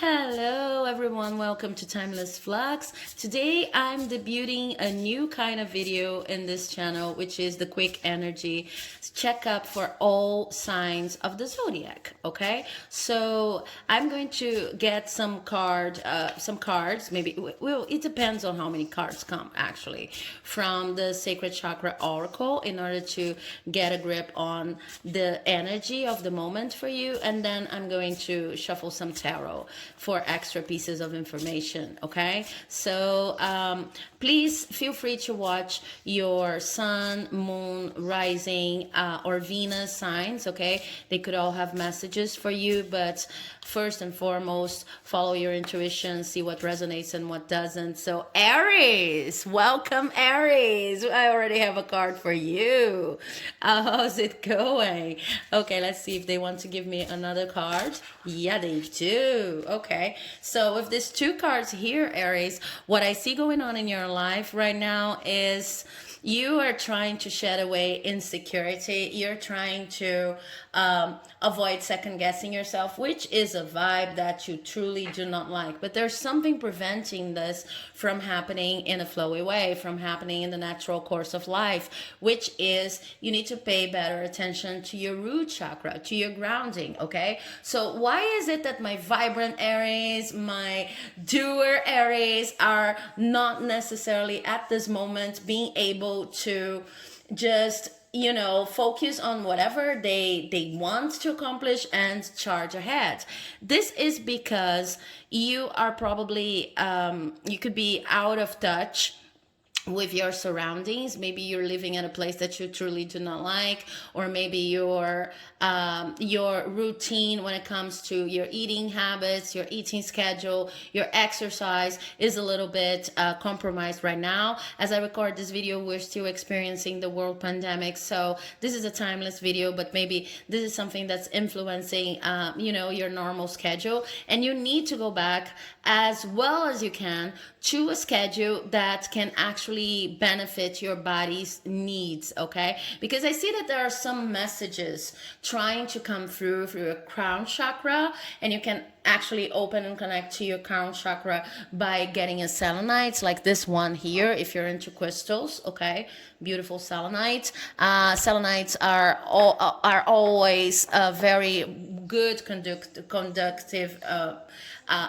Hello everyone, welcome to Timeless Flux. Today I'm debuting a new kind of video in this channel, which is the quick energy checkup for all signs of the zodiac. Okay, so I'm going to get some cards. Maybe well, it depends on how many cards come actually from the Sacred Chakra Oracle in order to get a grip on the energy of the moment for you, and then I'm going to shuffle some tarot for extra pieces of information. Okay, so please feel free to watch your sun, moon, rising, or Venus signs. Okay, they could all have messages for you, but first and foremost, follow your intuition, see what resonates and what doesn't. So Aries, welcome Aries. I already have a card for you. How's it going? Okay, let's see if they want to give me another card. Yeah, they do. Okay, so with these two cards here, Aries, what I see going on in your life right now is you are trying to shed away insecurity. You're trying to avoid second guessing yourself, which is a vibe that you truly do not like. But there's something preventing this from happening in a flowy way, from happening in the natural course of life, which is you need to pay better attention to your root chakra, to your grounding. Okay, so why is it that my vibrant Aries, my doer Aries are not necessarily at this moment being able to just focus on whatever they want to accomplish and charge ahead? This is because you are probably you could be out of touch with your surroundings. Maybe you're living in a place that you truly do not like, or maybe your routine when it comes to your eating habits, your eating schedule, your exercise is a little bit compromised right now. As I record this video, we're still experiencing the world pandemic, so this is a timeless video, but maybe this is something that's influencing your normal schedule, and you need to go back as well as you can to a schedule that can actually benefit your body's needs. Okay, because I see that there are some messages trying to come through your crown chakra, and you can actually open and connect to your crown chakra by getting a selenite like this one here if you're into crystals. Okay, beautiful selenite. Selenites are always very good conductive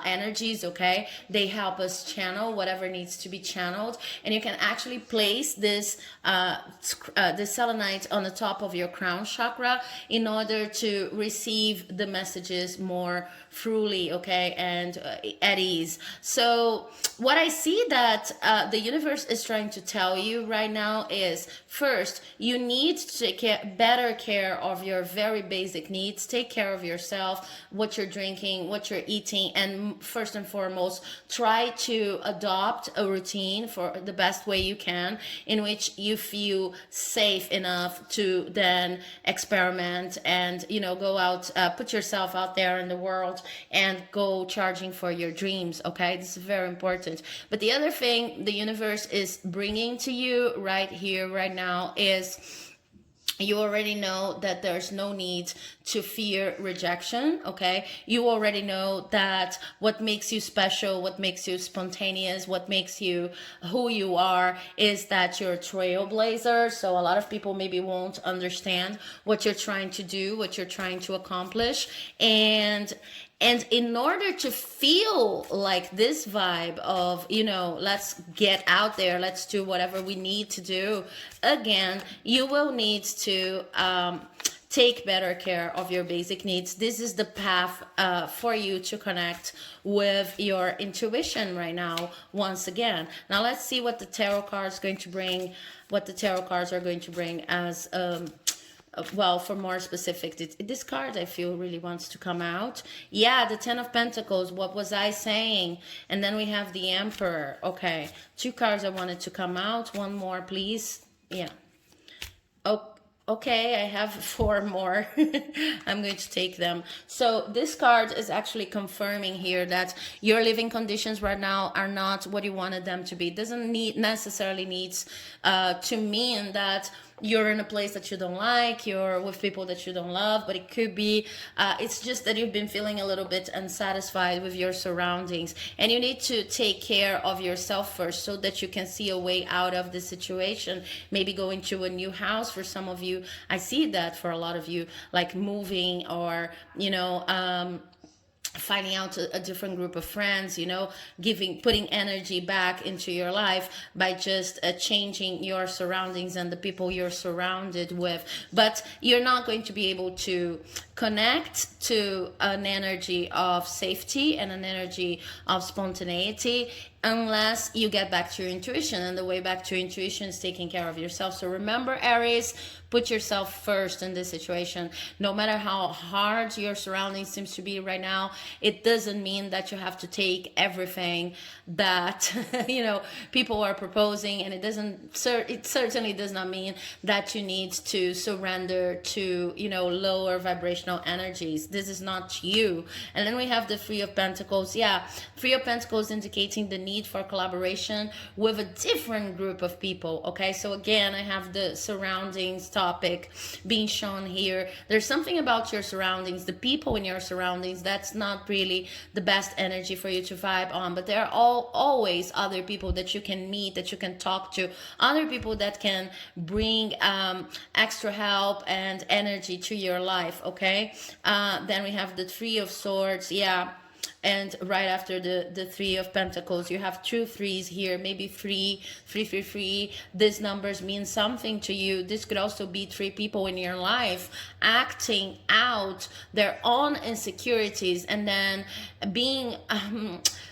energies. Okay, they help us channel whatever needs to be channeled, and you can actually place this selenite on the top of your crown chakra in order to receive the messages more truly, okay, and at ease. So what I see that the universe is trying to tell you right now is, first, you need to take better care of your very basic needs. Take care of yourself, what you're drinking, what you're eating, and first and foremost, try to adopt a routine for the best way you can, in which you feel safe enough to then experiment and go out, put yourself out there in the world and go charging for your dreams. Okay, this is very important. But the other thing the universe is bringing to you right here right now is, you already know that there's no need to fear rejection. Okay, you already know that what makes you special, what makes you spontaneous, what makes you who you are is that you're a trailblazer. So a lot of people maybe won't understand what you're trying to do, what you're trying to accomplish, and in order to feel like this vibe of, let's get out there, let's do whatever we need to do, again, you will need to take better care of your basic needs. This is the path for you to connect with your intuition right now, once again. Now let's see what the tarot cards going to bring, what the tarot cards are going to bring as well, for more specific, this card I feel really wants to come out. Yeah, the Ten of Pentacles. What was I saying? And then we have the Emperor. Okay, two cards I wanted to come out. One more, please. Yeah. Oh, okay, I have four more. I'm going to take them. So this card is actually confirming here that your living conditions right now are not what you wanted them to be. It doesn't necessarily needs to mean that you're in a place that you don't like, you're with people that you don't love, but it could be it's just that you've been feeling a little bit unsatisfied with your surroundings, and you need to take care of yourself first so that you can see a way out of the situation. Maybe going to a new house for some of you. I see that for a lot of you, like moving, or finding out a different group of friends, putting energy back into your life by just changing your surroundings and the people you're surrounded with. But you're not going to be able to connect to an energy of safety and an energy of spontaneity unless you get back to your intuition. And the way back to your intuition is taking care of yourself. So remember, Aries, put yourself first in this situation. No matter how hard your surroundings seems to be right now, it doesn't mean that you have to take everything that people are proposing, and it certainly does not mean that you need to surrender to lower vibrational energies. This is not you. And then we have the Three of Pentacles. Three of Pentacles indicating the need for collaboration with a different group of people. Okay, so again, I have the surroundings topic being shown here. There's something about your surroundings, the people in your surroundings, that's not really the best energy for you to vibe on. But there are always other people that you can meet, that you can talk to, other people that can bring extra help and energy to your life. Okay, then we have the Three of Swords. And right after the Three of Pentacles, you have two threes here, maybe three. These numbers mean something to you. This could also be three people in your life acting out their own insecurities and then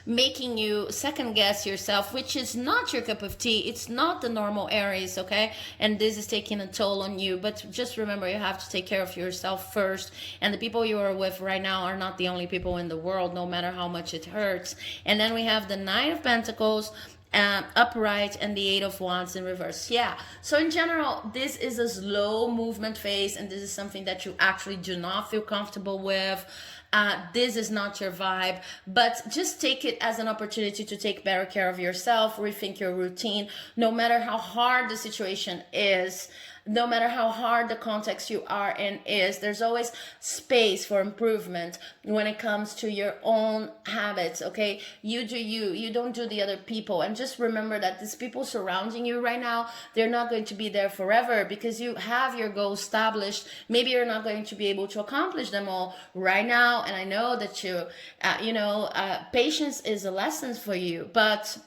making you second guess yourself, which is not your cup of tea. It's not the normal Aries, okay? And this is taking a toll on you. But just remember, you have to take care of yourself first. And the people you are with right now are not the only people in the world, no matter how much it hurts. And then we have the Nine of Pentacles upright and the Eight of Wands in reverse. So in general, this is a slow movement phase, and this is something that you actually do not feel comfortable with. This is not your vibe, but just take it as an opportunity to take better care of yourself, rethink your routine. No matter how hard the situation is, no matter how hard the context you are in is, there's always space for improvement when it comes to your own habits, okay? You do you don't do the other people. And just remember that these people surrounding you right now, they're not going to be there forever because you have your goals established. Maybe you're not going to be able to accomplish them all right now. And I know that patience is a lesson for you, but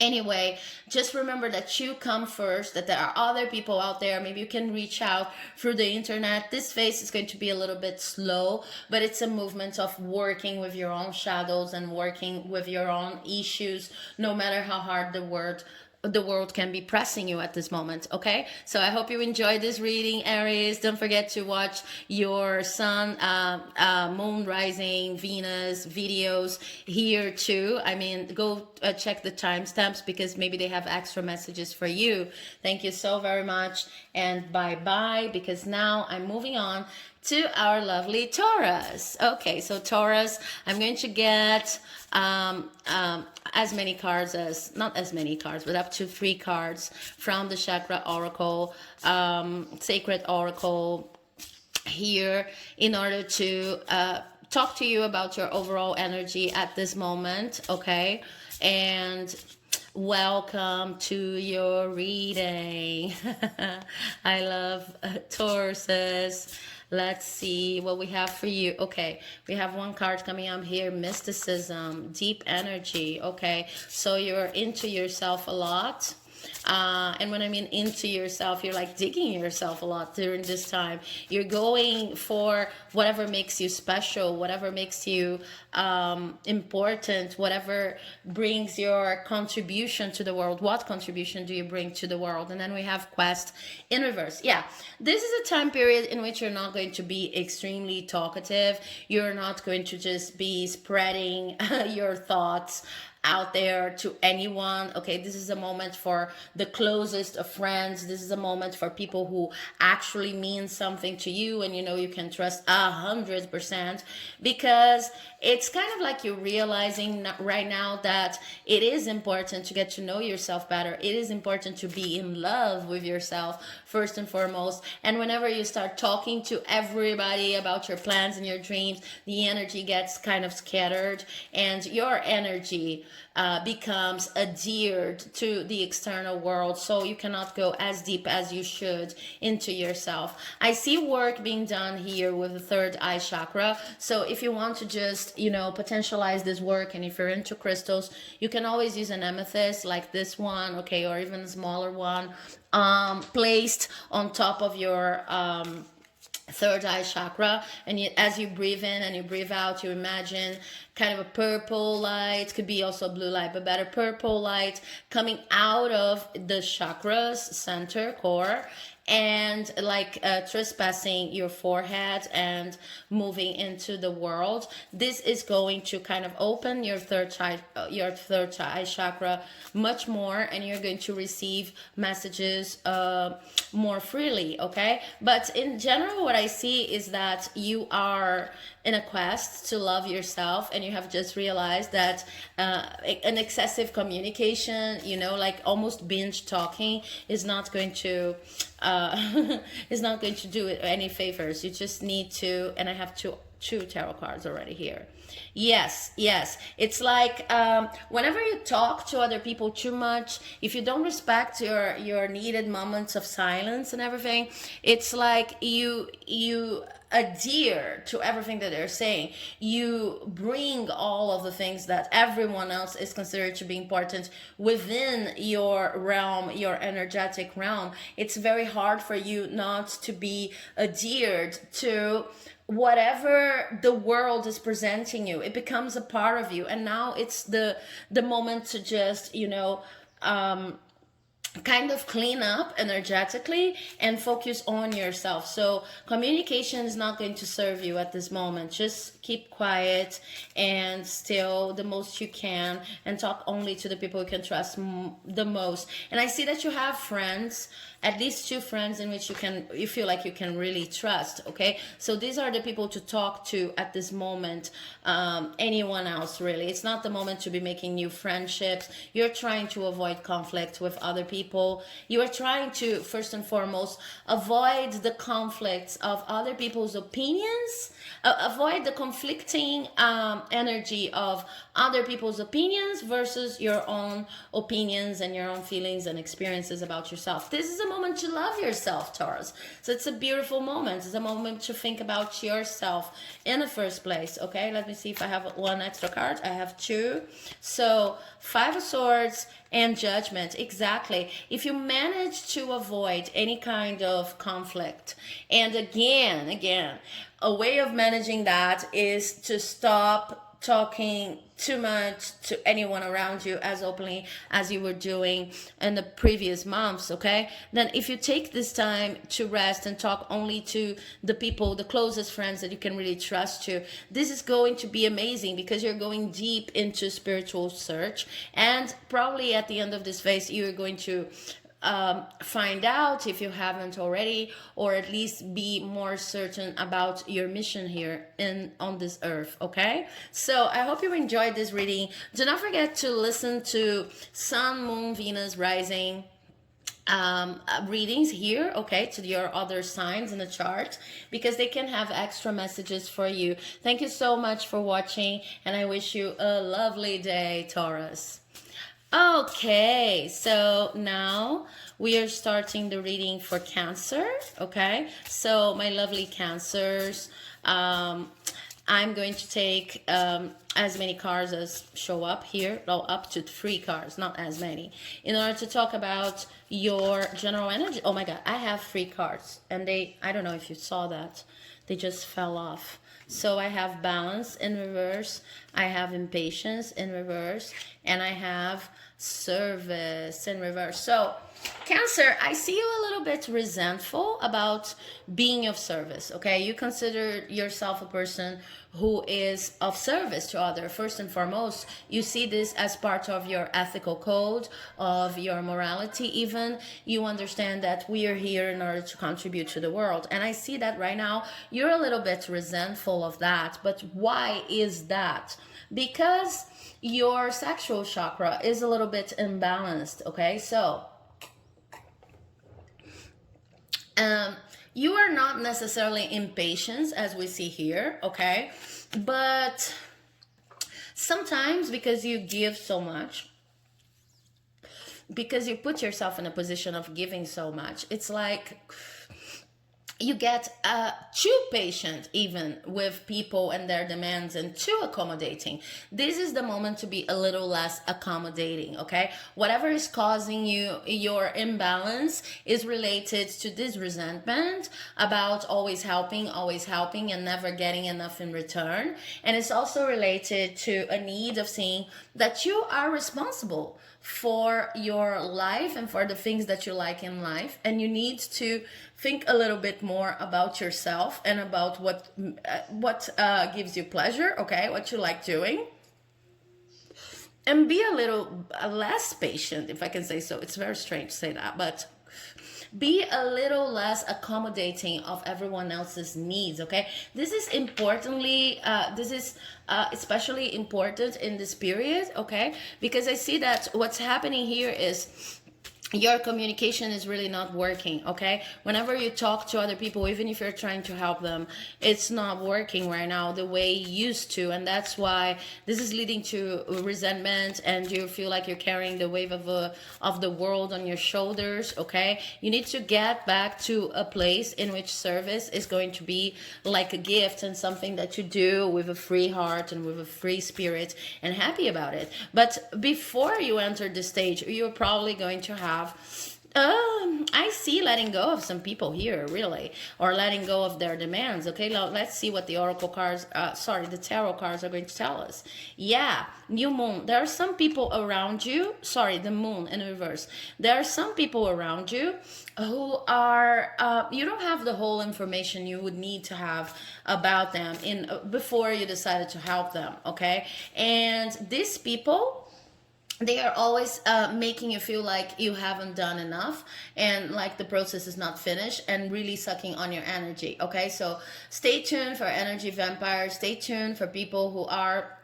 anyway, just remember that you come first, that there are other people out there. Maybe you can reach out through the internet. This phase is going to be a little bit slow, but it's a movement of working with your own shadows and working with your own issues, no matter how hard the world can be pressing you at this moment. Okay, so I hope you enjoyed this reading, Aries. Don't forget to watch your sun, moon, rising, Venus videos here too. I mean, go check the timestamps because maybe they have extra messages for you. Thank you so very much, and bye bye, because now I'm moving on to our lovely Taurus. Okay, so Taurus, I'm going to get as many cards as, not as many cards, but up to 3 cards from the Chakra Oracle, Sacred Oracle here in order to talk to you about your overall energy at this moment, okay? And welcome to your reading. I love Tauruses. Let's see what we have for you. Okay, we have one card coming up here, mysticism, deep energy. Okay, so you're into yourself a lot. And when I mean into yourself, you're like digging yourself a lot during this time. You're going for whatever makes you special, whatever makes you important, whatever brings your contribution to the world. What contribution do you bring to the world? And then we have Quest in reverse. Yeah, this is a time period in which you're not going to be extremely talkative. You're not going to just be spreading your thoughts out there to anyone. Okay, this is a moment for the closest of friends. This is a moment for people who actually mean something to you, and you know you can trust 100%, because it's kind of like you're realizing right now that it is important to get to know yourself better. It is important to be in love with yourself first and foremost. And whenever you start talking to everybody about your plans and your dreams, the energy gets kind of scattered, and your energy becomes adhered to the external world, so you cannot go as deep as you should into yourself. I see work being done here with the third eye chakra, so if you want to just, you know, potentialize this work, and if you're into crystals, you can always use an amethyst like this one, okay, or even a smaller one, placed on top of your third eye chakra. And as you breathe in and you breathe out, you imagine kind of a purple light, could be also blue light, but better purple light, coming out of the chakras center core, and like trespassing your forehead and moving into the world. This is going to kind of open your third eye chakra much more, and you're going to receive messages more freely, okay? But in general, what I see is that you are in a quest to love yourself, and you have just realized that an excessive communication, you know, like almost binge talking, is not going to is not going to do it any favors. You just need to, and I have two tarot cards already here. Yes, it's like whenever you talk to other people too much, if you don't respect your needed moments of silence and everything, it's like you adhere to everything that they're saying. You bring all of the things that everyone else is considered to be important within your realm, your energetic realm. It's very hard for you not to be adhered to whatever the world is presenting you. It becomes a part of you, and now it's the moment to just, you know, kind of clean up energetically and focus on yourself. So communication is not going to serve you at this moment. Just keep quiet and still the most you can, and talk only to the people you can trust the most. And I see that you have friends, at least two friends in which you feel like you can really trust, okay? So these are the people to talk to at this moment. Anyone else, really, it's not the moment to be making new friendships. You're trying to avoid conflict with other people. You are trying to, first and foremost, avoid the conflicts of other people's opinions, avoid the conflicting energy of other people's opinions versus your own opinions and your own feelings and experiences about yourself. This is a moment to love yourself, Taurus. So it's a beautiful moment. It's a moment to think about yourself in the first place, okay? Let me see if I have one extra card. I have two. So Five of Swords and Judgment. Exactly. If you manage to avoid any kind of conflict, and again, a way of managing that is to stop talking too much to anyone around you as openly as you were doing in the previous months, okay? Then if you take this time to rest and talk only to the people, the closest friends that you can really trust to, this is going to be amazing, because you're going deep into spiritual search, and probably at the end of this phase you're going to find out, if you haven't already, or at least be more certain about your mission here on this earth, okay? So I hope you enjoyed this reading. Do not forget to listen to Sun, Moon, Venus, Rising readings here, okay, to your other signs in the chart, because they can have extra messages for you. Thank you so much for watching, and I wish you a lovely day, Taurus. Okay, so now we are starting the reading for Cancer, okay? So my lovely Cancers, I'm going to take as many cards as show up here, well, up to 3 cards, not as many, in order to talk about your general energy. Oh my God, I have 3 cards, and I don't know if you saw that, they just fell off. So I have Balance in reverse, I have Impatience in reverse, and I have Service in reverse. So Cancer, I see you a little bit resentful about being of service, okay? You consider yourself a person who is of service to others. First and foremost, you see this as part of your ethical code, of your morality even. You understand that we are here in order to contribute to the world. And I see that right now you're a little bit resentful of that. But why is that? Because your sexual chakra is a little bit imbalanced, okay? So you are not necessarily impatient as we see here, okay? But sometimes because you give so much, because you put yourself in a position of giving so much, it's like you get too patient even with people and their demands and too accommodating. This is the moment to be a little less accommodating, okay? Whatever is causing you your imbalance is related to this resentment about always helping and never getting enough in return. And it's also related to a need of seeing that you are responsible for your life and for the things that you like in life, and you need to think a little bit more about yourself and about what gives you pleasure, okay, what you like doing, and be a little less patient, if I can say so. It's very strange to say that, but be a little less accommodating of everyone else's needs, okay? This is especially important in this period, okay? Because I see that what's happening here is your communication is really not working, okay? Whenever you talk to other people, even if you're trying to help them, it's not working right now the way it used to. And that's why this is leading to resentment, and you feel like you're carrying the wave of the world on your shoulders, okay? You need to get back to a place in which service is going to be like a gift and something that you do with a free heart and with a free spirit and happy about it. But before you enter the stage, you're probably going to have I see letting go of some people here, really, or letting go of their demands. Okay, now let's see what the oracle cards, the tarot cards are going to tell us. Yeah, new moon. There are some people around you. Sorry, the moon in reverse. There are some people around you who are, you don't have the whole information you would need to have about them before you decided to help them. Okay, and these people, they are always making you feel like you haven't done enough and like the process is not finished, and really sucking on your energy, okay? So stay tuned for energy vampires. Stay tuned for people who are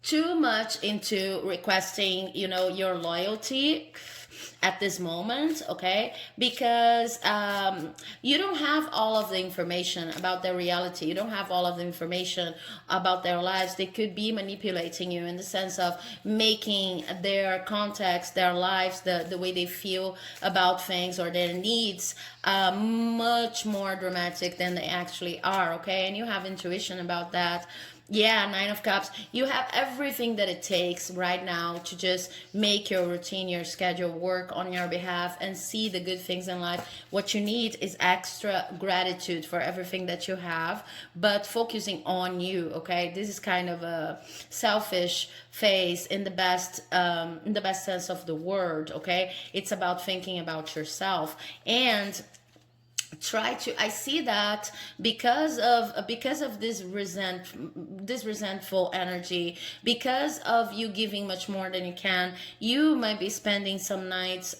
too much into requesting, your loyalty at this moment, okay? Because you don't have all of the information about their reality. You don't have all of the information about their lives. They could be manipulating you in the sense of making their context, their lives, the way they feel about things or their needs much more dramatic than they actually are, okay? And you have intuition about that. Yeah, Nine of Cups. You have everything that it takes right now to just make your routine, your schedule work on your behalf and see the good things in life. What you need is extra gratitude for everything that you have, but focusing on you, okay? This is kind of a selfish phase in the best sense of the word, okay? It's about thinking about yourself, and I see that because of this resentful energy, because of you giving much more than you can, you might be spending some nights,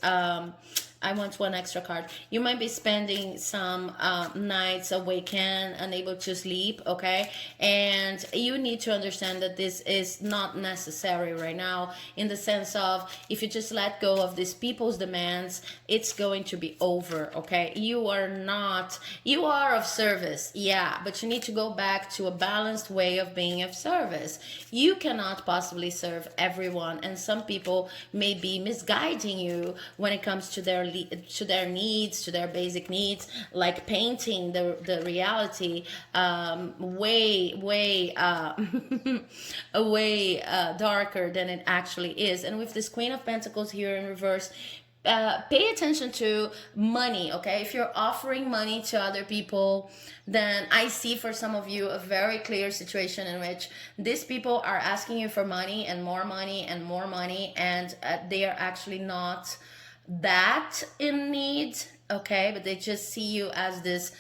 I want one extra card. You might be spending some nights awakened, unable to sleep, okay? And you need to understand that this is not necessary right now, in the sense of, if you just let go of these people's demands, it's going to be over, okay? You are of service, yeah, but you need to go back to a balanced way of being of service. You cannot possibly serve everyone, and some people may be misguiding you when it comes to their needs, to their basic needs, like painting the reality way darker than it actually is. And with this Queen of Pentacles here in reverse, pay attention to money, okay? If you're offering money to other people, then I see for some of you a very clear situation in which these people are asking you for money and more money and more money, and they are actually not that in need, okay? But they just see you as this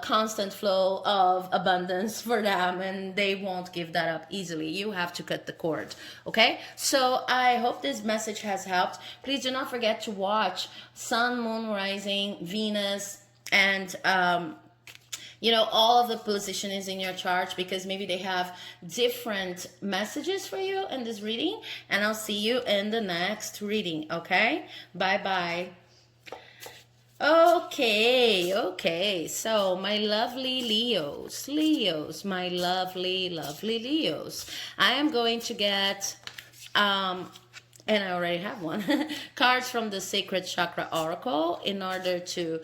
constant flow of abundance for them, and they won't give that up easily. You have to cut the cord, okay? So I hope this message has helped. Please do not forget to watch Sun, Moon, Rising, Venus, and you know, all of the position is in your chart, because maybe they have different messages for you in this reading. And I'll see you in the next reading, okay? Bye bye. Okay, so my lovely Leos, my lovely Leos, I am going to get and I already have one cards from the Sacred Chakra Oracle in order to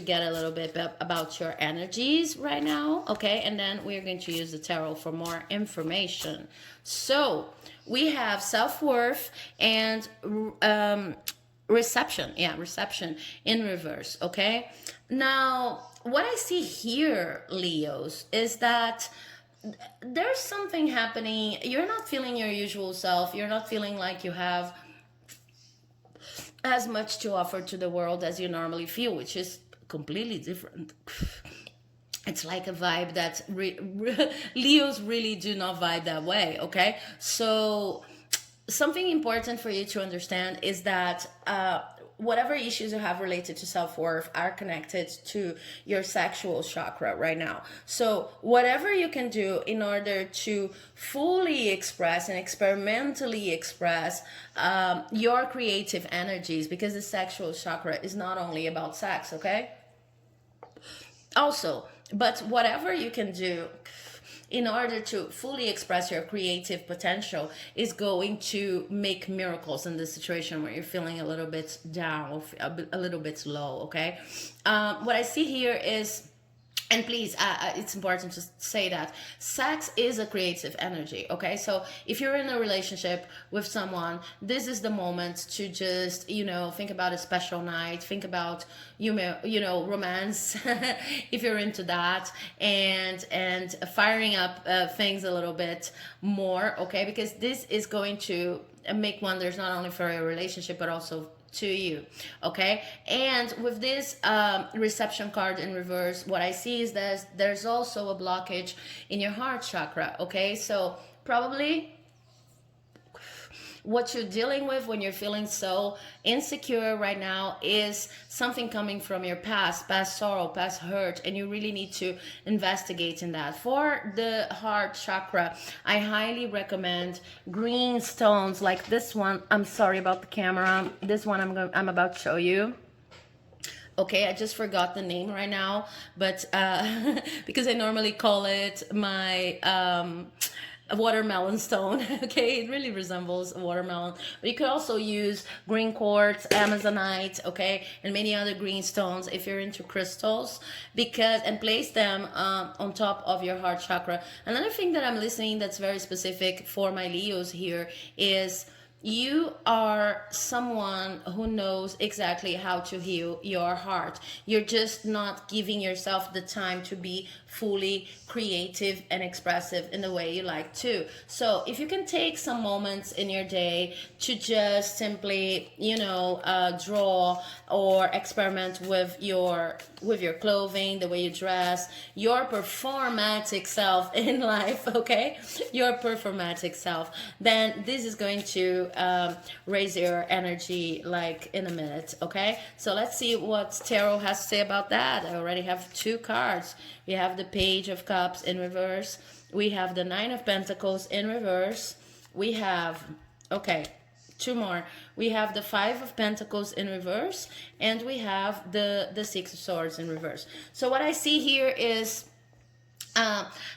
get a little bit about your energies right now, okay? And then we're going to use the tarot for more information. So we have self-worth and reception in reverse, okay? Now what I see here, Leos, is that there's something happening. You're not feeling your usual self. You're not feeling like you have as much to offer to the world as you normally feel, which is completely different. It's like a vibe that Leos really do not vibe that way, okay? So something important for you to understand is that whatever issues you have related to self-worth are connected to your sexual chakra right now. So whatever you can do in order to fully express and experimentally express your creative energies, because the sexual chakra is not only about sex, okay? Also, but whatever you can do in order to fully express your creative potential is going to make miracles in this situation where you're feeling a little bit down, a little bit low, okay? What I see here is, and please, it's important to say that sex is a creative energy, okay? So if you're in a relationship with someone, this is the moment to just, you know, think about a special night, think about, you know, romance, if you're into that, and firing up things a little bit more, okay? Because this is going to make wonders not only for your relationship, but also to you, okay? And with this reception card in reverse, what I see is that there's also a blockage in your heart chakra, okay? So probably what you're dealing with when you're feeling so insecure right now is something coming from your past sorrow, past hurt, and you really need to investigate in that. For the heart chakra, I highly recommend green stones like this one. I'm sorry about the camera. This one I'm about to show you. Okay, I just forgot the name right now, but because I normally call it my a watermelon stone. Okay, it really resembles a watermelon, but you could also use green quartz, amazonite, okay, and many other green stones if you're into crystals, because, and place them on top of your heart chakra. Another thing that I'm listening that's very specific for my Leos here is you are someone who knows exactly how to heal your heart. You're just not giving yourself the time to be fully creative and expressive in the way you like to. So if you can take some moments in your day to just simply, you know, draw or experiment with your clothing, the way you dress, your performatic self in life, okay, your performatic self, then this is going to raise your energy like in a minute, okay? So let's see what tarot has to say about that. I already have two cards. We have the Page of Cups in reverse. We have the Nine of Pentacles in reverse. We have, okay, two more. We have the Five of Pentacles in reverse, and we have the Six of Swords in reverse. So what I see here is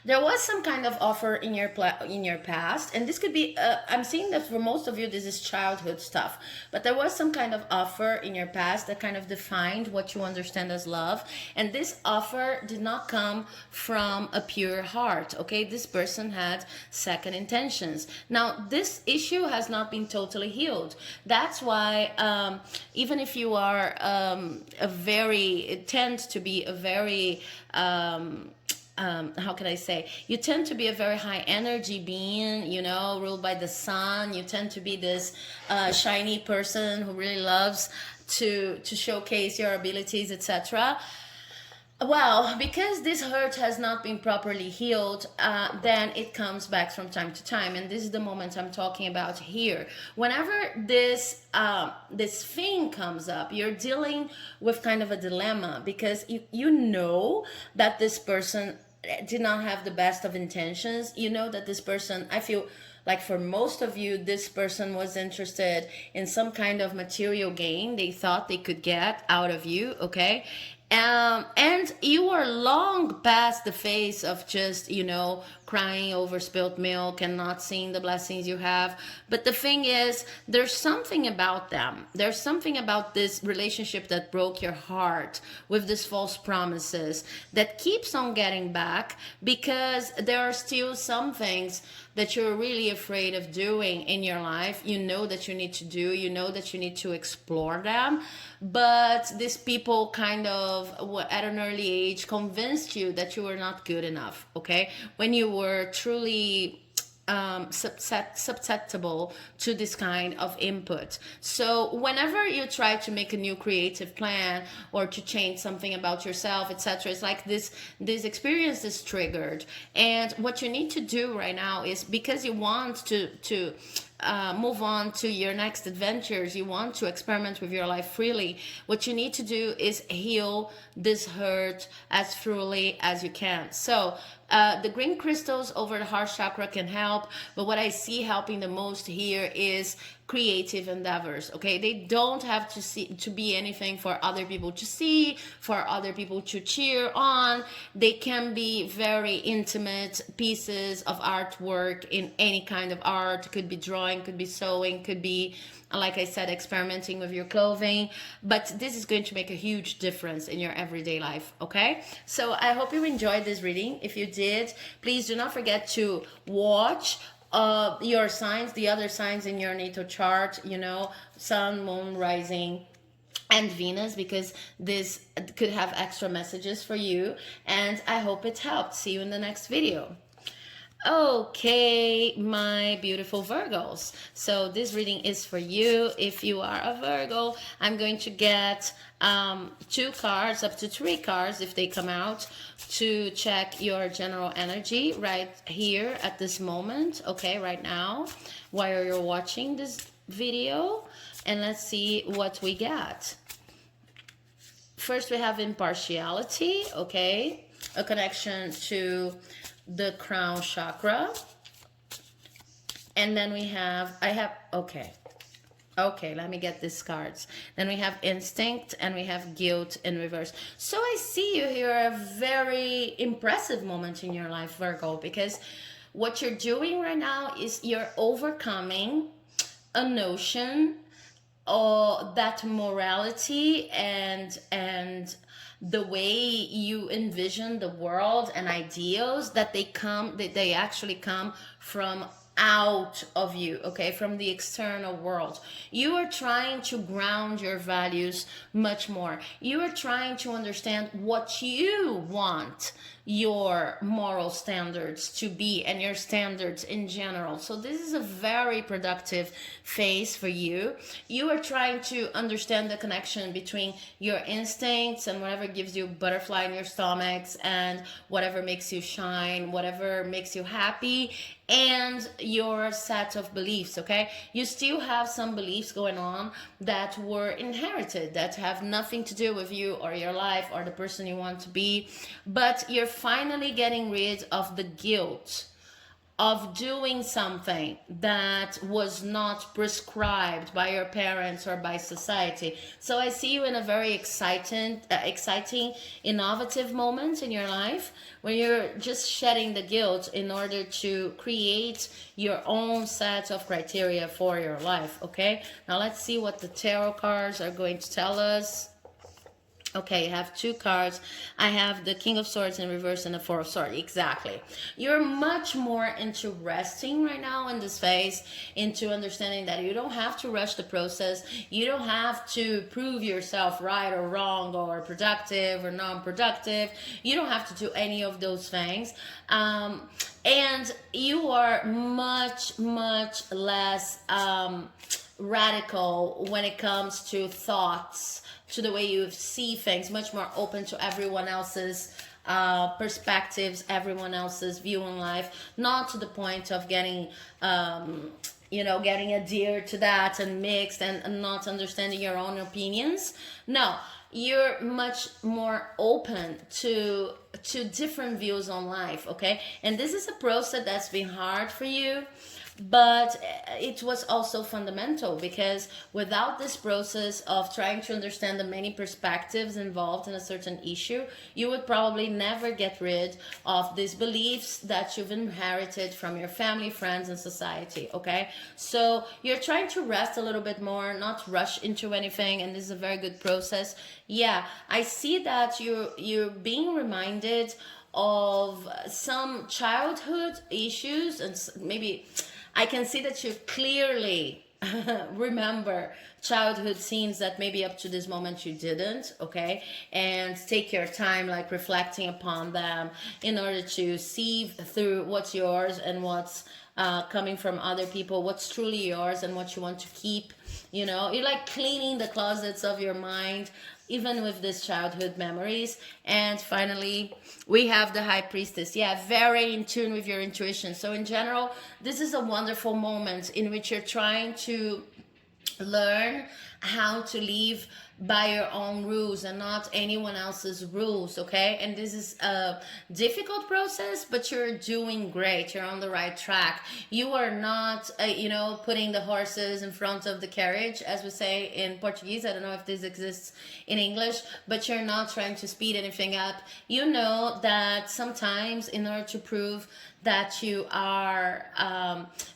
there was some kind of offer in your past, and this could be I'm seeing that for most of you this is childhood stuff, but there was some kind of offer in your past that kind of defined what you understand as love, and this offer did not come from a pure heart, okay? This person had second intentions. Now this issue has not been totally healed. That's why even if you are it tends to be a very how can I say, you tend to be a very high energy being, you know, ruled by the sun. You tend to be this shiny person who really loves to showcase your abilities, etc. Well, because this hurt has not been properly healed, then it comes back from time to time, and this is the moment I'm talking about here. Whenever this thing comes up, you're dealing with kind of a dilemma, because you know that this person did not have the best of intentions. You know that this person, I feel like for most of you, this person was interested in some kind of material gain they thought they could get out of you, okay? And you are long past the phase of just, you know, crying over spilt milk and not seeing the blessings you have. But the thing is, there's something about them. There's something about this relationship that broke your heart with these false promises that keeps on getting back, because there are still some things that you're really afraid of doing in your life. You know that you need to do, you know that you need to explore them, but these people kind of at an early age convinced you that you were not good enough, okay, when you were truly susceptible to this kind of input. So whenever you try to make a new creative plan or to change something about yourself, etc., it's like this experience is triggered. And what you need to do right now is, because you want to move on to your next adventures, you want to experiment with your life freely, what you need to do is heal this hurt as thoroughly as you can. So the green crystals over the heart chakra can help, but what I see helping the most here is creative endeavors, okay? They don't have to be anything for other people to see, for other people to cheer on. They can be very intimate pieces of artwork in any kind of art. Could be drawing, could be sewing, could be, like I said, experimenting with your clothing. But this is going to make a huge difference in your everyday life, okay? So I hope you enjoyed this reading. If you did, please do not forget to watch your signs, the other signs in your natal chart, you know, sun, moon, rising, and Venus, because this could have extra messages for you. And I hope it helped. See you in the next video. Okay, my beautiful Virgos. So this reading is for you. If you are a Virgo, I'm going to get 2 cards, up to 3 cards if they come out, to check your general energy right here at this moment, okay, right now, while you're watching this video. And let's see what we get. First, we have impartiality, okay, a connection to the crown chakra. And then we have, okay, let me get these cards. Then we have instinct, and we have guilt in reverse. So I see you here a very impressive moment in your life, Virgo, because what you're doing right now is you're overcoming a notion that morality and the way you envision the world and ideals, that they actually come from out of you, okay, from the external world. You are trying to ground your values much more. You are trying to understand what you want your moral standards to be, and your standards in general. So this is a very productive phase for you. You are trying to understand the connection between your instincts and whatever gives you butterfly in your stomachs, and whatever makes you shine, whatever makes you happy, and your set of beliefs, okay? You still have some beliefs going on that were inherited, that have nothing to do with you or your life or the person you want to be, but you're finally getting rid of the guilt of doing something that was not prescribed by your parents or by society. So I see you in a very exciting, innovative moment in your life, where you're just shedding the guilt in order to create your own set of criteria for your life, okay? Now let's see what the tarot cards are going to tell us. Okay, I have two cards. I have the King of Swords in reverse and the Four of Swords. Exactly. You're much more into resting right now in this phase, into understanding that you don't have to rush the process. You don't have to prove yourself right or wrong or productive or non-productive. You don't have to do any of those things. And you are much, much less radical when it comes to thoughts, to the way you see things, much more open to everyone else's perspectives, everyone else's view on life, not to the point of getting getting adhered to that and mixed and not understanding your own opinions. No, you're much more open to different views on life. Okay, and this is a process that's been hard for you, but it was also fundamental, because without this process of trying to understand the many perspectives involved in a certain issue, you would probably never get rid of these beliefs that you've inherited from your family, friends, and society. Okay, so you're trying to rest a little bit more, not rush into anything, and this is a very good process. Yeah, I see that you're being reminded of some childhood issues, and maybe I can see that you clearly remember childhood scenes that maybe up to this moment you didn't. Okay, and take your time, like reflecting upon them, in order to see through what's yours and what's coming from other people, what's truly yours and what you want to keep. You're like cleaning the closets of your mind, even with these childhood memories. And finally, we have the High Priestess. Yeah, very in tune with your intuition. So in general, this is a wonderful moment in which you're trying to learn how to live by your own rules and not anyone else's rules. Okay, and this is a difficult process, but you're doing great. You're on the right track. You are not putting the horses in front of the carriage, as we say in Portuguese. I don't know if this exists in English, but you're not trying to speed anything up. You know that sometimes, in order to prove that you are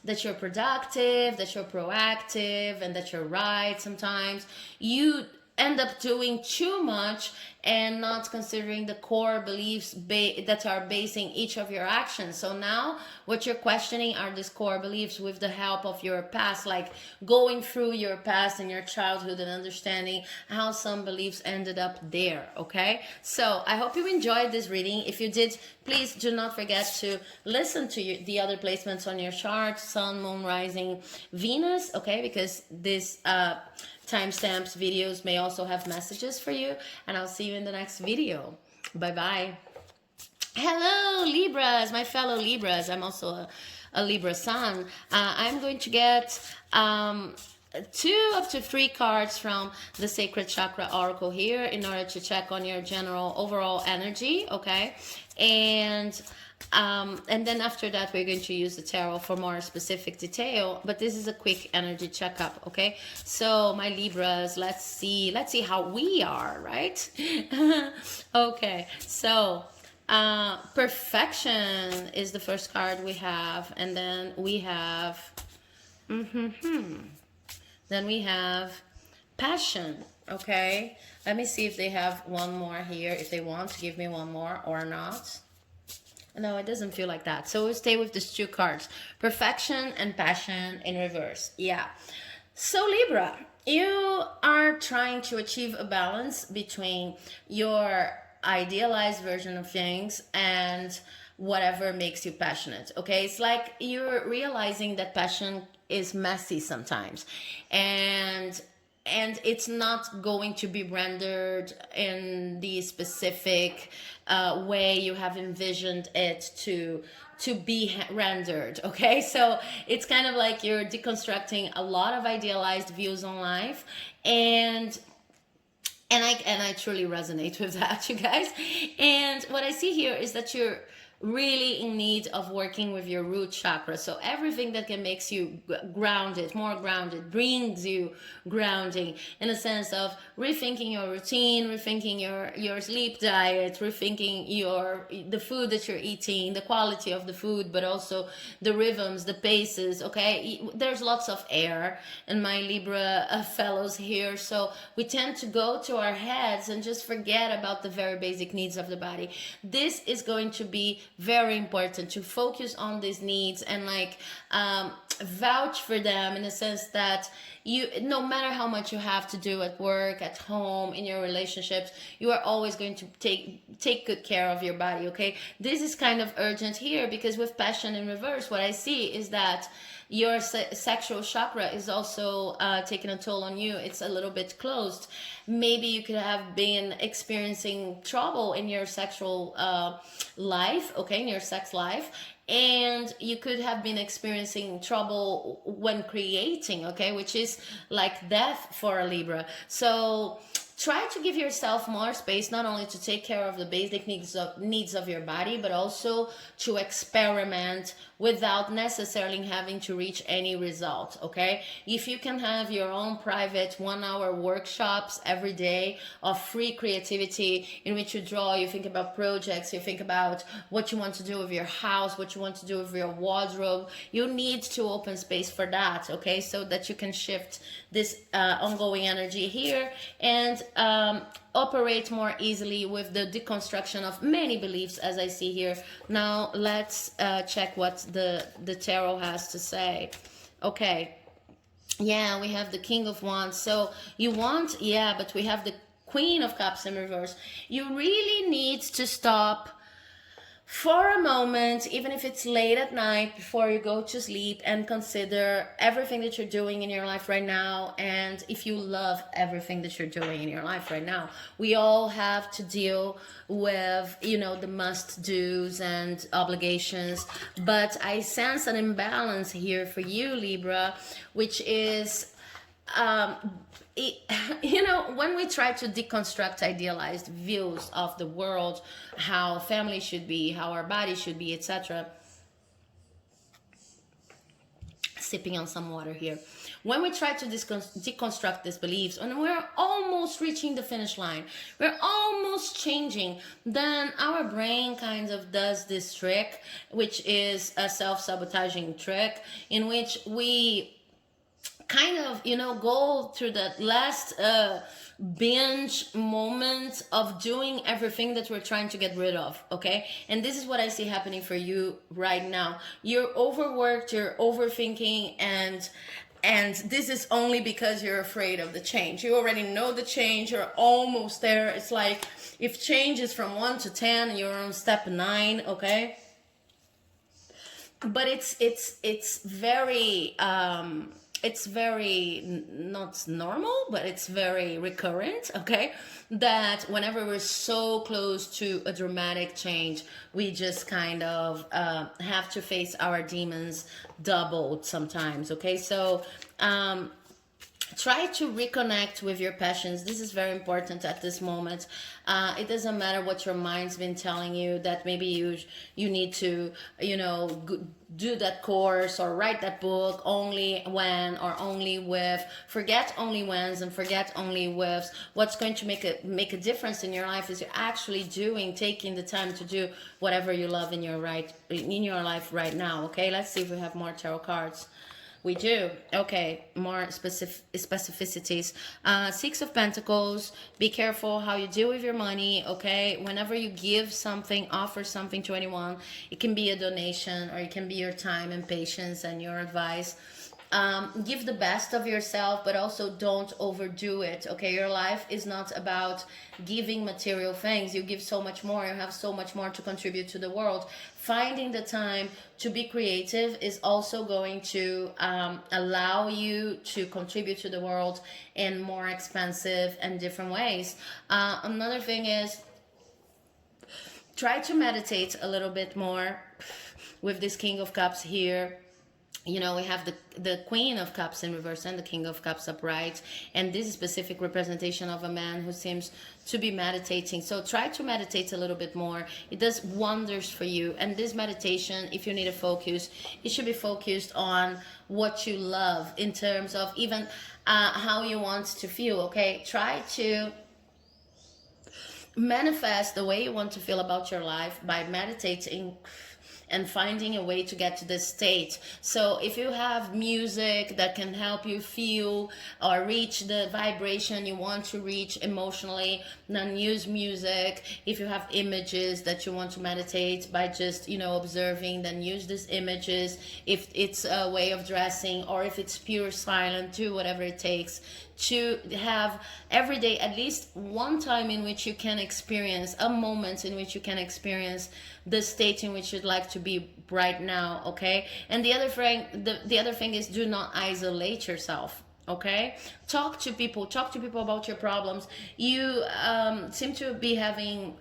that you're productive, that you're proactive, and that you're right, sometimes you end up doing too much and not considering the core beliefs that are basing each of your actions. So now what you're questioning are these core beliefs with the help of your past, like going through your past and your childhood and understanding how some beliefs ended up there. Okay, so I hope you enjoyed this reading. If you did, please do not forget to listen to the other placements on your chart: Sun, Moon, Rising, Venus. Okay, because this timestamps videos may also have messages for you, and I'll see you in the next video. Bye bye. Hello Libras, my fellow Libras. I'm also a Libra sun. I'm going to get 2 up to 3 cards from the Sacred Chakra Oracle here in order to check on your general overall energy. Okay, and then after that we're going to use the tarot for more specific detail, but this is a quick energy checkup. Okay, so my Libras, let's see how we are, right? Okay, so perfection is the first card we have, and then we have then we have passion. Okay, let me see if they have one more here, if they want to give me one more or not. No, it doesn't feel like that. So we'll stay with these 2 cards, perfection and passion in reverse. Yeah. So Libra, you are trying to achieve a balance between your idealized version of things and whatever makes you passionate. Okay, it's like you're realizing that passion is messy sometimes, and it's not going to be rendered in the specific way you have envisioned it to be rendered. Okay, so it's kind of like you're deconstructing a lot of idealized views on life, and I truly resonate with that, you guys. And what I see here is that you're really in need of working with your root chakra. So everything that can makes you grounded, more grounded, brings you grounding in a sense of rethinking your routine, rethinking your sleep diet, rethinking the food that you're eating, the quality of the food, but also the rhythms, the paces. Okay, there's lots of air in my Libra fellows here, so we tend to go to our heads and just forget about the very basic needs of the body. This is going to be very important to focus on these needs and like vouch for them in the sense that you, no matter how much you have to do at work, at home, in your relationships, you are always going to take good care of your body. Okay, this is kind of urgent here because with passion in reverse, what I see is that your sexual chakra is also taking a toll on you. It's a little bit closed. Maybe you could have been experiencing trouble in your sexual life, okay, in your sex life, and you could have been experiencing trouble when creating, okay, which is like death for a Libra. So try to give yourself more space, not only to take care of the basic needs of your body, but also to experiment without necessarily having to reach any result. Okay, if you can have your own private 1-hour workshops every day of free creativity in which you draw, you think about projects, you think about what you want to do with your house, what you want to do with your wardrobe, you need to open space for that. Okay, so that you can shift this ongoing energy here and operate more easily with the deconstruction of many beliefs, as I see here. Now let's check what the tarot has to say. Okay, yeah, we have the King of Wands. So you want, yeah, but we have the Queen of Cups in reverse. You really need to stop for a moment, even if it's late at night before you go to sleep, and consider everything that you're doing in your life right now. And if you love everything that you're doing in your life right now, we all have to deal with, you know, the must do's and obligations. But I sense an imbalance here for you, Libra, which is you know, when we try to deconstruct idealized views of the world, how family should be, how our body should be, etc. Sipping on some water here. When we try to deconstruct these beliefs, and we're almost reaching the finish line, we're almost changing, then our brain kind of does this trick, which is a self-sabotaging trick, in which we kind of, you know, go through that last binge moment of doing everything that we're trying to get rid of. Okay, and this is what I see happening for you right now. You're overworked, you're overthinking, and this is only because you're afraid of the change. You already know the change, you're almost there. It's like if change is from 1 to 10, you're on step 9. Okay, but it's very it's very not normal, but it's very recurrent, okay? That whenever we're so close to a dramatic change, we just kind of have to face our demons doubled sometimes, okay? So try to reconnect with your passions. This is very important at this moment. It doesn't matter what your mind's been telling you, that maybe you need to, you know, do that course or write that book only when or only with. Forget only whens and forget only whiffs. What's going to make a difference in your life is you're actually taking the time to do whatever you love in your life right now. Okay, let's see if we have more tarot cards. We do. Okay, more specificities. Six of Pentacles. Be careful how you deal with your money, okay? Whenever you give something, offer something to anyone, it can be a donation or it can be your time and patience and your advice. Give the best of yourself, but also don't overdo it, okay? Your life is not about giving material things. You give so much more. You have so much more to contribute to the world. Finding the time to be creative is also going to allow you to contribute to the world in more expansive and different ways. Another thing is, try to meditate a little bit more with this King of Cups here. you know, we have the Queen of Cups in reverse and the King of Cups upright, and this is specific representation of a man who seems to be meditating. So try to meditate a little bit more. It does wonders for you. And this meditation, if you need a focus, it should be focused on what you love in terms of even how you want to feel. Okay, try to manifest the way you want to feel about your life by meditating and finding a way to get to this state. So if you have music that can help you feel or reach the vibration you want to reach emotionally, then use music. If you have images that you want to meditate by just, you know, observing, then use these images. If it's a way of dressing, or if it's pure silent, do whatever it takes to have every day at least one time in which you can experience a moment in which you can experience the state in which you'd like to be right now. Okay, and the other thing is, do not isolate yourself. Okay, talk to people about your problems. You seem to be having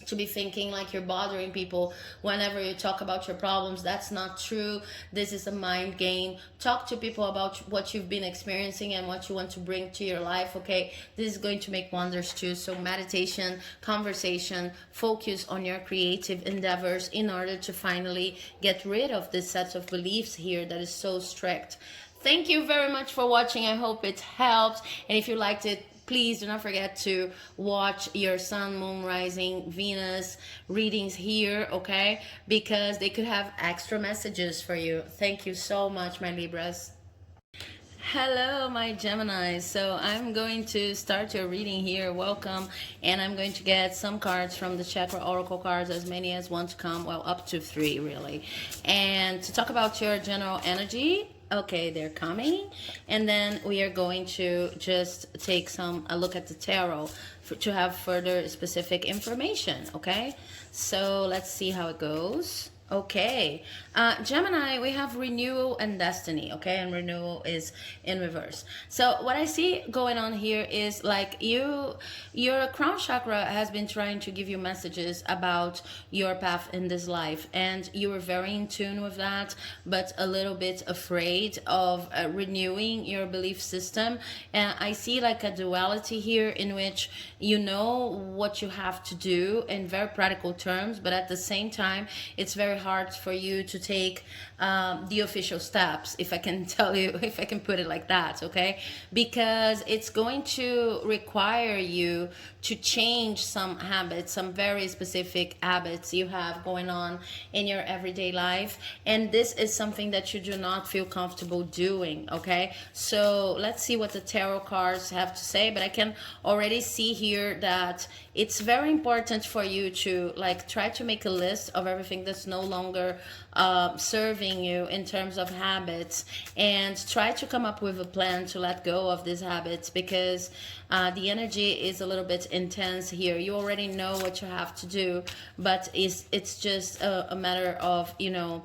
to be thinking like you're bothering people whenever you talk about your problems. That's not true. This is a mind game. Talk to people about what you've been experiencing and what you want to bring to your life. Okay, this is going to make wonders too. So meditation, conversation, focus on your creative endeavors in order to finally get rid of this set of beliefs here that is so strict. Thank you very much for watching. I hope it helped, and if you liked it, please do not forget to watch your sun, moon, rising, Venus readings here, okay? Because they could have extra messages for you. Thank you so much, my Libras. Hello, my Geminis. So I'm going to start your reading here. Welcome. And I'm going to get some cards from the Chakra Oracle cards, as many as want to come. Well, up to 3, really. And to talk about your general energy. Okay, they're coming. And then we are going to just take a look at the tarot to have further specific information, okay? So let's see how it goes. Okay, Gemini, we have renewal and destiny, okay? And renewal is in reverse. So what I see going on here is like your crown chakra has been trying to give you messages about your path in this life, and you were very in tune with that, but a little bit afraid of renewing your belief system. And I see like a duality here in which you know what you have to do in very practical terms, but at the same time, it's very hard for you to take the official steps, if I can tell you, if I can put it like that, okay? Because it's going to require you to change some habits, some very specific habits you have going on in your everyday life, and this is something that you do not feel comfortable doing, okay? So let's see what the tarot cards have to say, but I can already see here that it's very important for you to like try to make a list of everything that's no longer serving you in terms of habits, and try to come up with a plan to let go of these habits, because the energy is a little bit intense here. You already know what you have to do, but it's just a matter of, you know,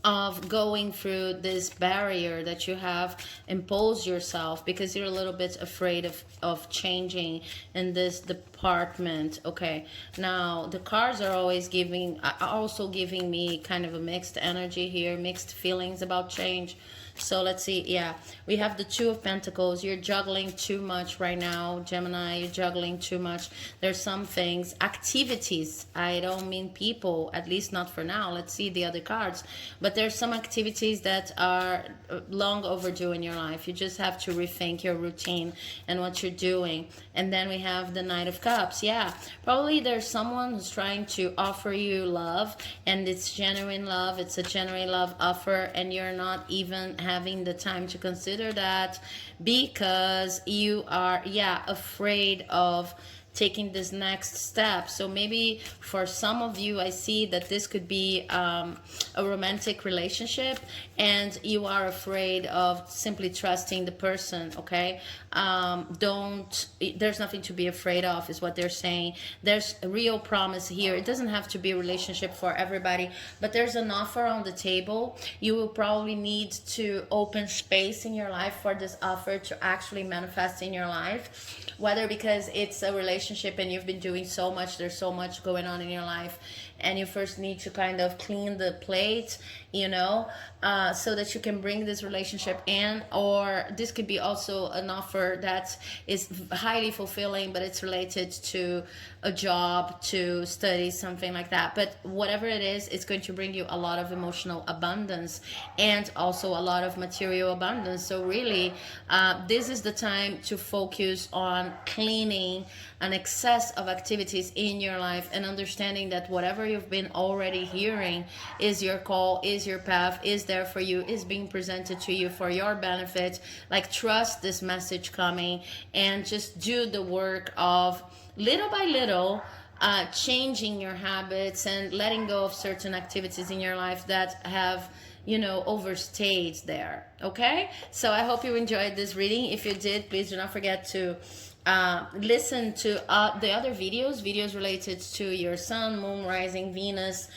of going through this barrier that you have imposed yourself, because you're a little bit afraid of changing in this department. Okay, now the cards are also giving me kind of a mixed energy here, mixed feelings about change. So let's see. Yeah, we have the Two of Pentacles. You're juggling too much right now, Gemini. You're juggling too much. There's some things, activities. I don't mean people, at least not for now. Let's see the other cards. But there's some activities that are long overdue in your life. You just have to rethink your routine and what you're doing. And then we have the Knight of Cups. Yeah, probably there's someone who's trying to offer you love, and it's genuine love. It's a genuine love offer, and you're not even having the time to consider that, because you are afraid of taking this next step. So maybe for some of you, I see that this could be a romantic relationship, and you are afraid of simply trusting the person, okay? There's nothing to be afraid of, is what they're saying. There's a real promise here. It doesn't have to be a relationship for everybody, but there's an offer on the table. You will probably need to open space in your life for this offer to actually manifest in your life. whether because it's a relationship and you've been doing so much, there's so much going on in your life, and you first need to kind of clean the plate, you know, so that you can bring this relationship in. Or this could be also an offer that is highly fulfilling, but it's related to a job, to study, something like that. But whatever it is, it's going to bring you a lot of emotional abundance and also a lot of material abundance. So really, this is the time to focus on cleaning an excess of activities in your life, and understanding that whatever you've been already hearing is your call, is your path, is there for you, is being presented to you for your benefit. Like, trust this message coming and just do the work of little by little changing your habits and letting go of certain activities in your life that have, you know, overstayed there. Okay, so I hope you enjoyed this reading. If you did, please do not forget to listen to the other videos related to your sun, moon, rising, Venus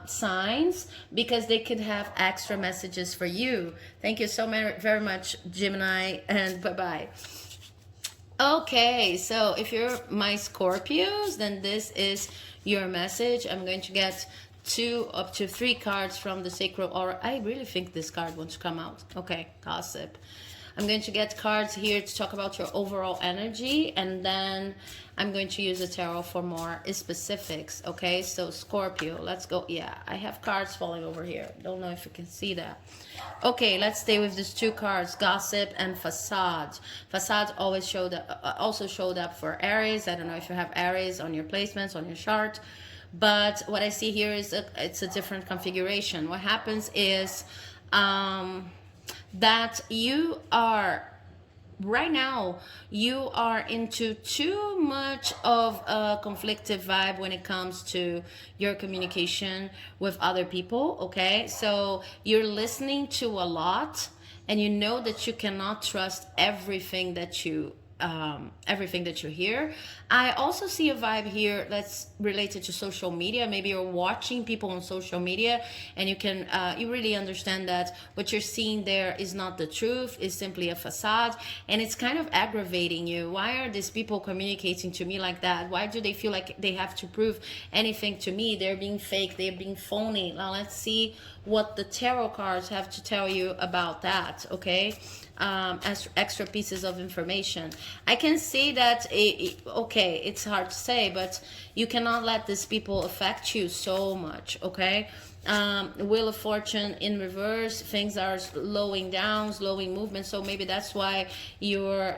signs, because they could have extra messages for you. Thank you so very much, Gemini, and bye-bye. Okay, so if you're my Scorpios, then this is your message. I'm going to get 2 up to 3 cards from the Sacral Aura. I really think this card wants to come out. Okay, gossip. I'm going to get cards here to talk about your overall energy, and then I'm going to use the tarot for more specifics. Okay, so Scorpio, let's go. Yeah, I have cards falling over here. Don't know if you can see that. Okay, let's stay with these 2 cards, Gossip and Facade. Facade always also showed up for Aries. I don't know if you have Aries on your placements, on your chart, but what I see here is it's a different configuration. What happens is that you are right now, you are into too much of a conflictive vibe when it comes to your communication with other people. Okay, so you're listening to a lot, and you know that you cannot trust everything that you hear. I also see a vibe here that's related to social media. Maybe you're watching people on social media, and you really understand that what you're seeing there is not the truth, is simply a facade, and it's kind of aggravating you. Why are these people communicating to me like that? Why do they feel like they have to prove anything to me? They're being fake, they're being phony. Now let's see what the tarot cards have to tell you about that. Okay, as extra pieces of information. I can see that, okay, it's hard to say, but you cannot let these people affect you so much. Okay, Wheel of Fortune in reverse, things are slowing down, slowing movement, so maybe that's why you're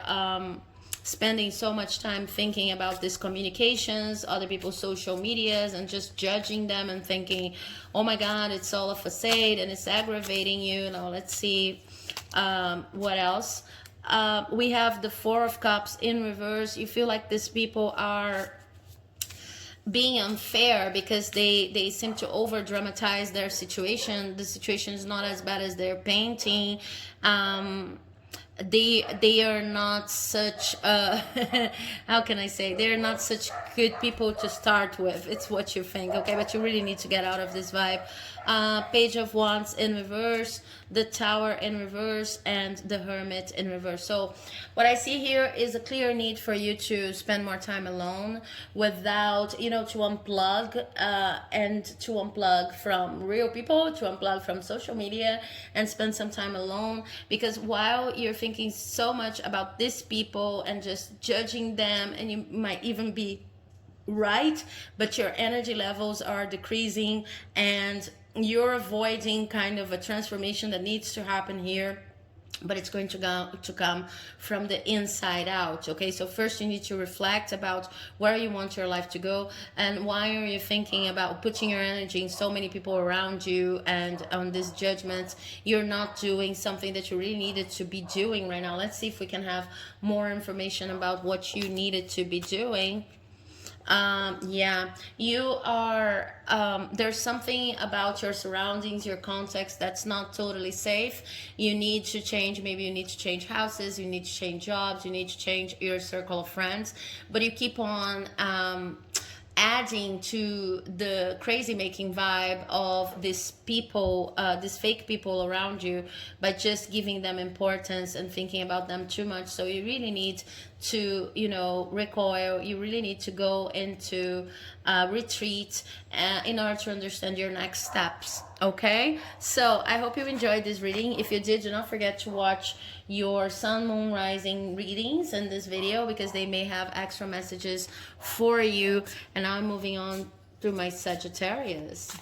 spending so much time thinking about these communications, other people's social medias, and just judging them and thinking, oh my god, it's all a facade and it's aggravating you. Now let's see what else. We have the 4 of Cups in reverse. You feel like these people are being unfair because they seem to over dramatize their situation. The situation is not as bad as they're painting. They are not such how can I say, they're not such good people to start with. It's what you think. Okay, but you really need to get out of this vibe. Page of Wands in reverse, the Tower in reverse, and the Hermit in reverse. So what I see here is a clear need for you to spend more time alone, without, you know, to unplug and to unplug from real people, to unplug from social media, and spend some time alone. Because while you're thinking so much about these people and just judging them, and you might even be right, but your energy levels are decreasing, and you're avoiding kind of a transformation that needs to happen here, but it's going to come from the inside out. Okay, so first you need to reflect about where you want your life to go, and why are you thinking about putting your energy in so many people around you and on this judgment. You're not doing something that you really needed to be doing right now. Let's see if we can have more information about what you needed to be doing. Yeah, you are, there's something about your surroundings, your context, that's not totally safe. You need to change. Maybe you need to change houses, you need to change jobs, you need to change your circle of friends, but you keep on adding to the crazy making vibe of these people, these fake people around you, by just giving them importance and thinking about them too much. So you really need to, you know, recoil. You really need to go into retreat in order to understand your next steps. Okay, so I hope you enjoyed this reading. If you did, do not forget to watch your sun, moon, rising readings in this video, because they may have extra messages for you. And now I'm moving on through my Sagittarius.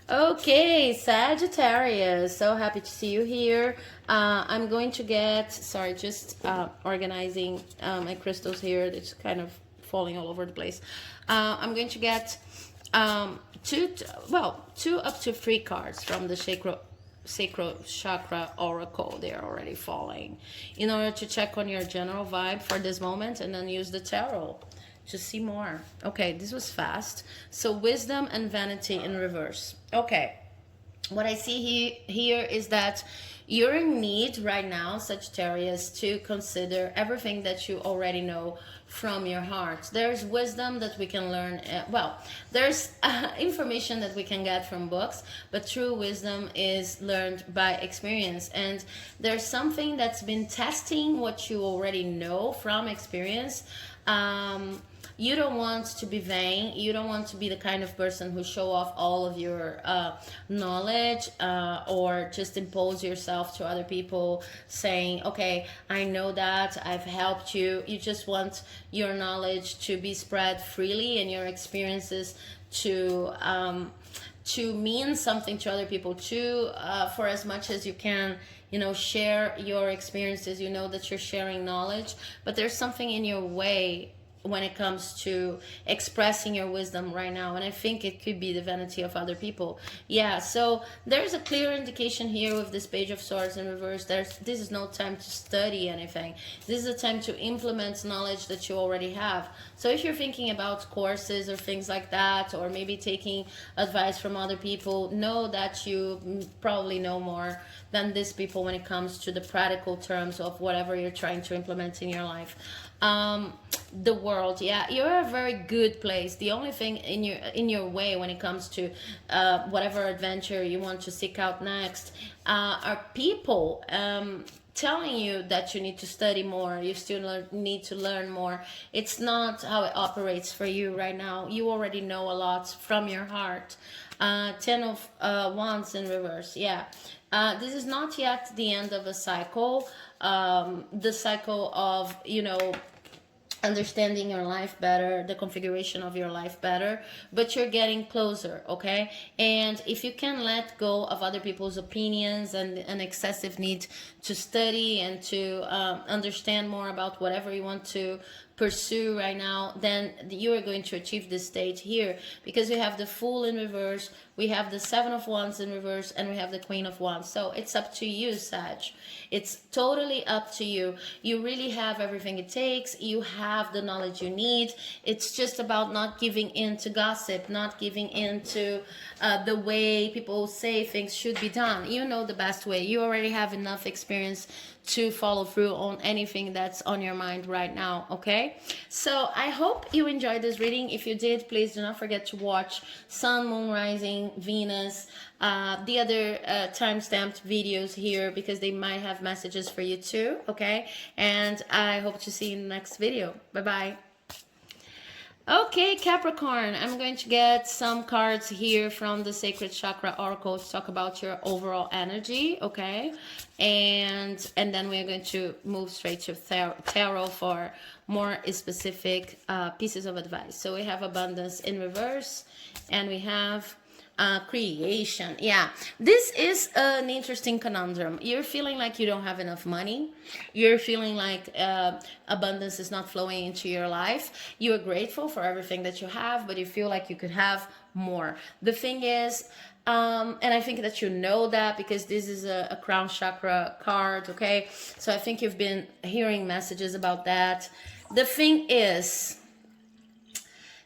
Okay, Sagittarius, so happy to see you here. I'm going to get, sorry, just organizing my crystals here. It's kind of falling all over the place. I'm going to get two up to three cards from the sacral chakra oracle. They're already falling, in order to check on your general vibe for this moment, and then use the tarot to see more. Okay, this was fast. So wisdom and vanity in reverse. Okay, what I see here is that you're in need right now, Sagittarius, to consider everything that you already know from your heart. There's wisdom that we can learn. There's information that we can get from books, but true wisdom is learned by experience. And there's something that's been testing what you already know from experience. You don't want to be vain. You don't want to be the kind of person who show off all of your knowledge or just impose yourself to other people saying, okay, I know that, I've helped you. You just want your knowledge to be spread freely, and your experiences to mean something to other people too, for as much as you can. You know, share your experiences. You know that you're sharing knowledge, but there's something in your way when it comes to expressing your wisdom right now, and I think it could be the vanity of other people. Yeah, so there's a clear indication here with this Page of Swords in reverse. This is no time to study anything. This is a time to implement knowledge that you already have. So if you're thinking about courses or things like that, or maybe taking advice from other people, know that you probably know more than these people when it comes to the practical terms of whatever you're trying to implement in your life. The world, yeah, you're a very good place. The only thing in your way when it comes to whatever adventure you want to seek out next are people telling you that you need to study more, you still need to learn more. It's not how it operates for you right now. You already know a lot from your heart. 10 of Wands in reverse, yeah. This is not yet the end of a cycle. The cycle of, you know, understanding your life better, the configuration of your life better, but you're getting closer, okay? And if you can let go of other people's opinions and an excessive need to study and to understand more about whatever you want to pursue right now, then you are going to achieve this state here, because we have the Fool in reverse, we have the Seven of Wands in reverse, and we have the Queen of Wands. So it's up to you, Sag. It's totally up to you. You really have everything it takes. You have the knowledge you need. It's just about not giving in to gossip, not giving in to the way people say things should be done. You know the best way. You already have enough experience to follow through on anything that's on your mind right now, okay? So I hope you enjoyed this reading. If you did, please do not forget to watch Sun, Moon, Rising, Venus, the other time-stamped videos here, because they might have messages for you too, okay? And I hope to see you in the next video. Bye-bye. Okay, Capricorn, I'm going to get some cards here from the Sacred Chakra Oracle to talk about your overall energy, okay? And then we're going to move straight to tarot for more specific pieces of advice. So we have Abundance in reverse, and we have creation. Yeah, this is an interesting conundrum. You're feeling like you don't have enough money. You're feeling like abundance is not flowing into your life. You are grateful for everything that you have, but you feel like you could have more. The thing is, and I think that you know that, because this is a crown chakra card, okay? So I think you've been hearing messages about that. The thing is,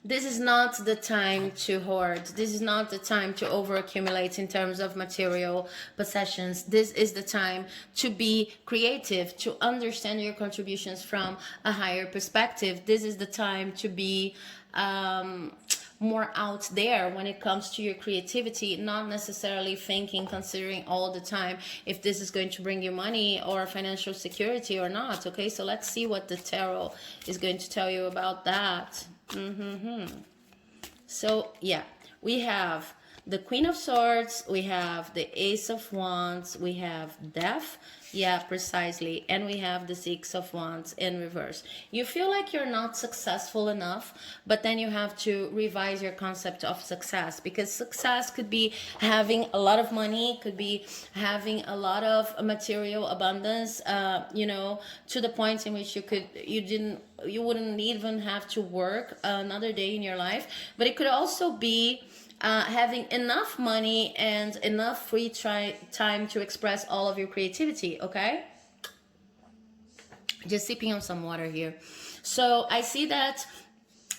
this is not the time to hoard. This is not the time to overaccumulate in terms of material possessions. This is the time to be creative, to understand your contributions from a higher perspective. This is the time to be more out there when it comes to your creativity, not necessarily thinking, considering all the time if this is going to bring you money or financial security or not. Okay, so let's see what the tarot is going to tell you about that. So yeah, we have the Queen of Swords, we have the Ace of Wands, we have Death, yeah, precisely, and we have the Six of Wands in reverse. You feel like you're not successful enough, but then you have to revise your concept of success, because success could be having a lot of money, could be having a lot of material abundance, you know, to the point in which you wouldn't even have to work another day in your life. But it could also be having enough money and enough free time to express all of your creativity. Okay, just sipping on some water here. So I see that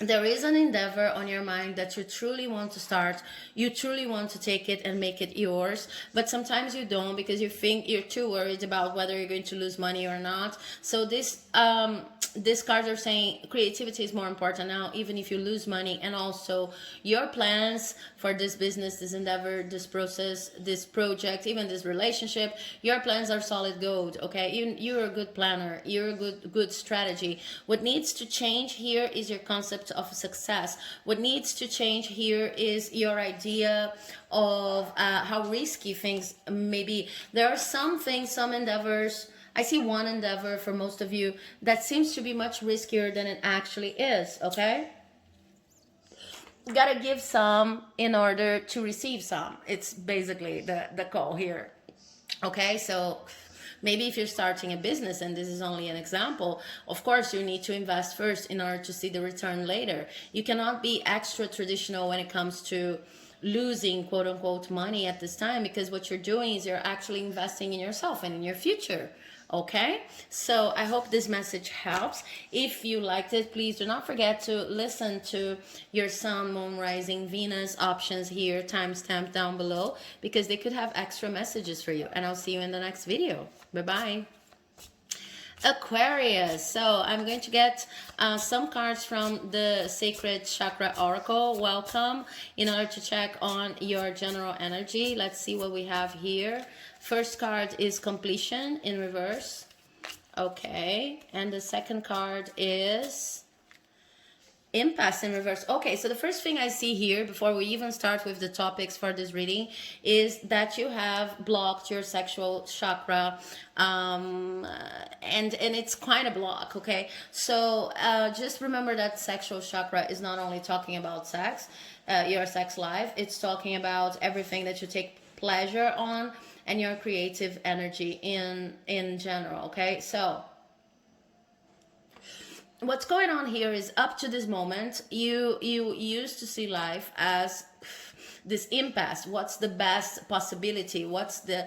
there is an endeavor on your mind that you truly want to start. You truly want to take it and make it yours, but sometimes you don't, because you think you're too worried about whether you're going to lose money or not. So this cards are saying creativity is more important now, even if you lose money. And also your plans for this business, this endeavor, this process, this project, even this relationship, your plans are solid gold. Okay, you're a good planner, you're a good strategy. What needs to change here is your concept of success. What needs to change here is your idea of how risky things may be. There are some things, some endeavors, I see one endeavor for most of you that seems to be much riskier than it actually is. Okay, you gotta give some in order to receive some. It's basically the call here. Okay, so maybe if you're starting a business, and this is only an example, of course you need to invest first in order to see the return later. You cannot be extra traditional when it comes to losing quote unquote money at this time, because what you're doing is you're actually investing in yourself and in your future. Okay, so I hope this message helps. If you liked it, please do not forget to listen to your Sun, Moon, Rising, Venus options here, timestamp down below, because they could have extra messages for you. And I'll see you in the next video. Bye-bye. Aquarius. So I'm going to get some cards from the Sacred Chakra Oracle. Welcome, in order to check on your general energy. Let's see what we have here. First card is completion in reverse. Okay, and the second card is impasse in reverse. Okay, so the first thing I see here before we even start with the topics for this reading is that you have blocked your sexual chakra, and it's quite a block. Okay, so just remember that sexual chakra is not only talking about sex, your sex life. It's talking about everything that you take pleasure on and your creative energy in general. Okay, so what's going on here is, up to this moment, you used to see life as this impasse. What's the best possibility? What's the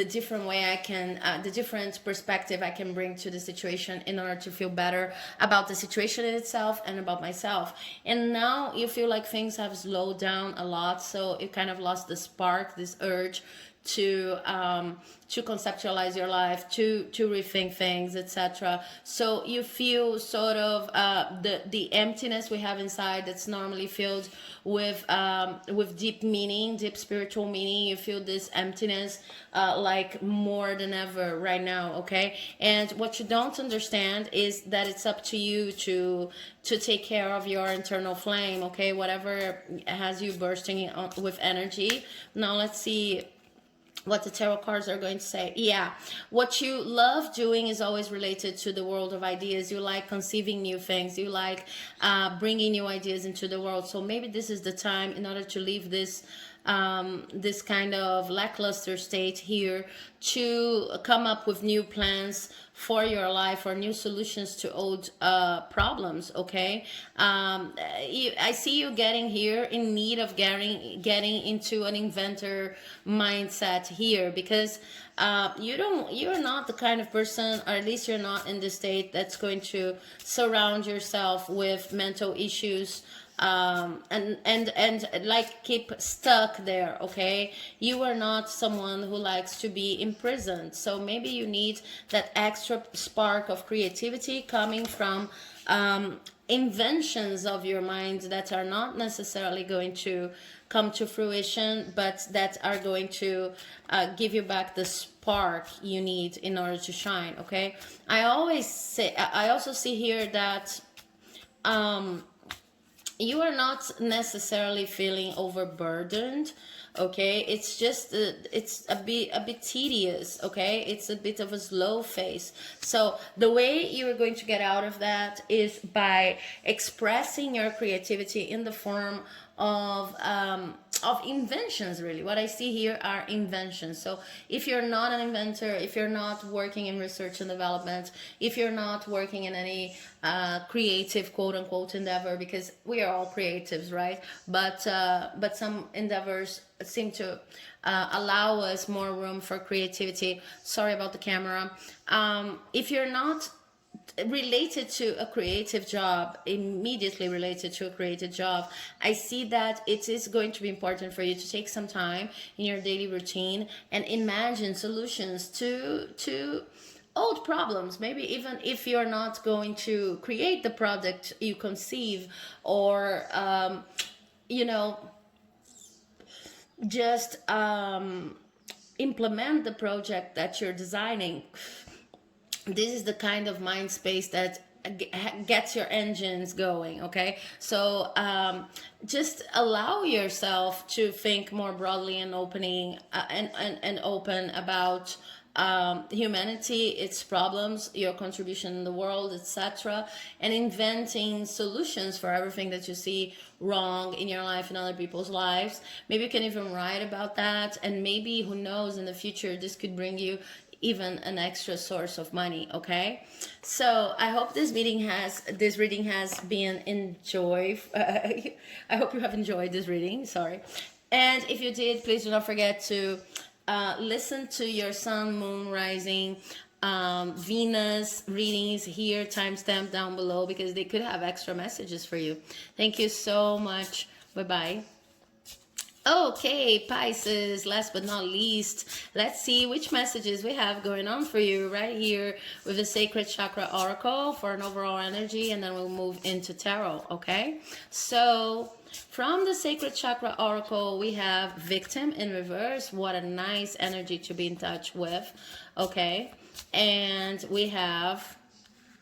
different way I can, the different perspective I can bring to the situation in order to feel better about the situation in itself and about myself? And now you feel like things have slowed down a lot, so you kind of lost the spark, this urge to conceptualize your life, to rethink things, etc. So you feel sort of the emptiness we have inside that's normally filled with deep meaning, deep spiritual meaning. You feel this emptiness like more than ever right now. Okay, and what you don't understand is that it's up to you to take care of your internal flame. Okay, whatever has you bursting with energy. Now let's see what the tarot cards are going to say. Yeah, what you love doing is always related to the world of ideas. You like conceiving new things. You like bringing new ideas into the world. So maybe this is the time, in order to leave this this kind of lackluster state here, to come up with new plans for your life, or new solutions to old problems. Okay, I see you getting here in need of getting into an inventor mindset here, because you're not the kind of person, or at least you're not in the state that's going to surround yourself with mental issues and like keep stuck there. Okay, you are not someone who likes to be imprisoned, so maybe you need that extra spark of creativity coming from inventions of your mind that are not necessarily going to come to fruition, but that are going to give you back the spark you need in order to shine. Okay, I also see here that you are not necessarily feeling overburdened. Okay, it's just it's a bit tedious. Okay, it's a bit of a slow phase. So the way you are going to get out of that is by expressing your creativity in the form of inventions. Really, what I see here are inventions. So if you're not an inventor, if you're not working in research and development, if you're not working in any creative quote unquote endeavor, because we are all creatives, right? But some endeavors seem to allow us more room for creativity. Sorry about the camera. If you're not related to a creative job, immediately related to a creative job, I see that it is going to be important for you to take some time in your daily routine and imagine solutions to old problems. Maybe even if you're not going to create the product you conceive, or you know, just implement the project that you're designing. This is the kind of mind space that gets your engines going. Okay, so just allow yourself to think more broadly and opening and open about humanity, its problems, your contribution in the world, etc., and inventing solutions for everything that you see wrong in your life and other people's lives. Maybe you can even write about that, and maybe, who knows, in the future this could bring you even an extra source of money. Okay, so I hope this reading has been enjoyed. I hope you have enjoyed this reading. Sorry, and if you did, please do not forget to listen to your sun, moon, rising, Venus readings here, timestamp down below, because they could have extra messages for you. Thank you so much. Bye bye. Okay, Pisces, last but not least, let's see which messages we have going on for you right here with the Sacred Chakra Oracle for an overall energy, and then we'll move into Tarot. Okay, so from the Sacred Chakra Oracle, we have Victim in reverse. What a nice energy to be in touch with. Okay, and we have,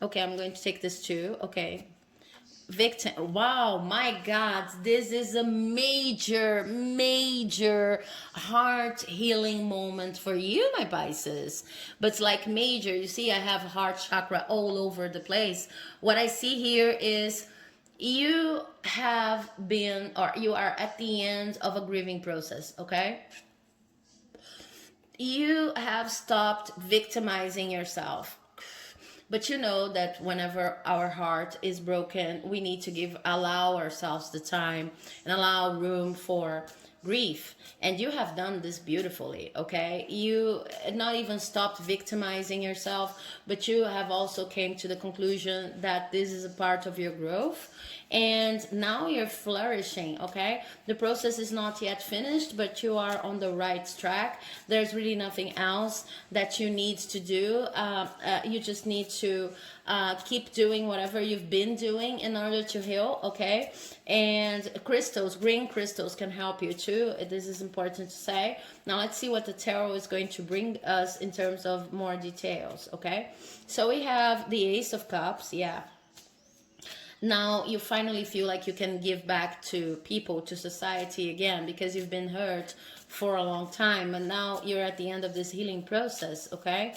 okay, I'm going to take this too. Okay, Victim. Wow, my God, this is a major heart healing moment for you, my Pisces. But it's like major. You see, I have heart chakra all over the place. What I see here is you have been, or you are at the end of a grieving process. Okay, you have stopped victimizing yourself. But you know that whenever our heart is broken, we need to allow ourselves the time and allow room for grief. And you have done this beautifully. Okay, you not even stopped victimizing yourself, but you have also came to the conclusion that this is a part of your growth, and now you're flourishing. Okay, the process is not yet finished, but you are on the right track. There's really nothing else that you need to do. You just need to keep doing whatever you've been doing in order to heal. Okay, and crystals, green crystals, can help you too. This is important to say. Now let's see what the tarot is going to bring us in terms of more details. Okay, so we have the Ace of Cups. Yeah, now you finally feel like you can give back to people, to society again, because you've been hurt for a long time, and now you're at the end of this healing process. Okay,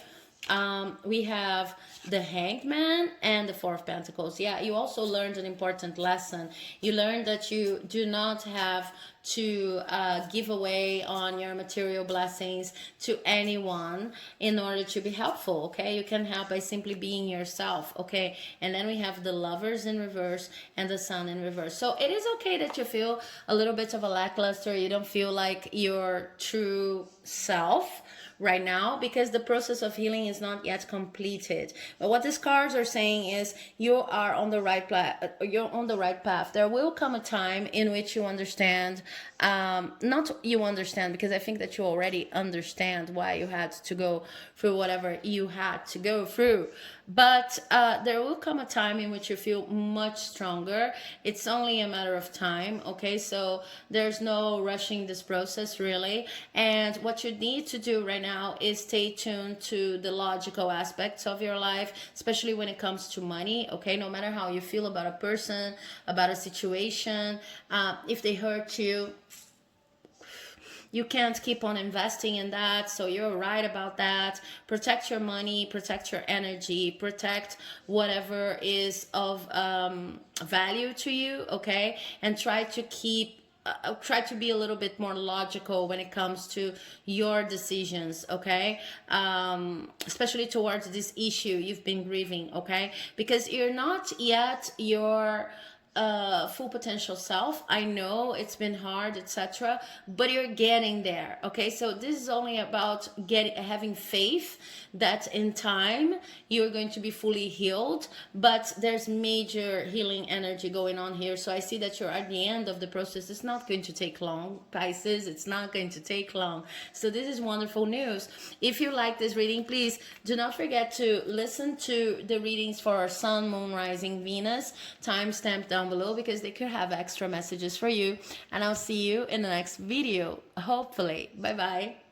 we have the Hanged Man and the Four of Pentacles. Yeah, you also learned an important lesson. You learned that you do not have to give away on your material blessings to anyone in order to be helpful. Okay, you can help by simply being yourself. Okay, and then we have the Lovers in reverse and the Sun in reverse. So it is okay that you feel a little bit of a lackluster. You don't feel like your true self right now, because the process of healing is not yet completed. But what these cards are saying is you are on the right you're on the right path. There will come a time in which you understand, not you understand, because I think that you already understand why you had to go through whatever you had to go through. but there will come a time in which you feel much stronger. It's only a matter of time, okay? So there's no rushing this process, really. And what you need to do right now is stay tuned to the logical aspects of your life, especially when it comes to money, okay? No matter how you feel about a person, about a situation, if they hurt you, you can't keep on investing in that. So you're right about that. Protect your money, protect your energy, protect whatever is of value to you, okay? And try to keep try to be a little bit more logical when it comes to your decisions, okay? Especially towards this issue you've been grieving, okay? Because you're not yet your full potential self. I know it's been hard, etc., but you're getting there, okay? So this is only about having faith that in time you're going to be fully healed, but there's major healing energy going on here. So I see that you're at the end of the process. It's not going to take long, Pisces. It's not going to take long. So this is wonderful news. If you like this reading, please do not forget to listen to the readings for our Sun, Moon, Rising, Venus, timestamp down below, because they could have extra messages for you. And I'll see you in the next video, hopefully. Bye bye.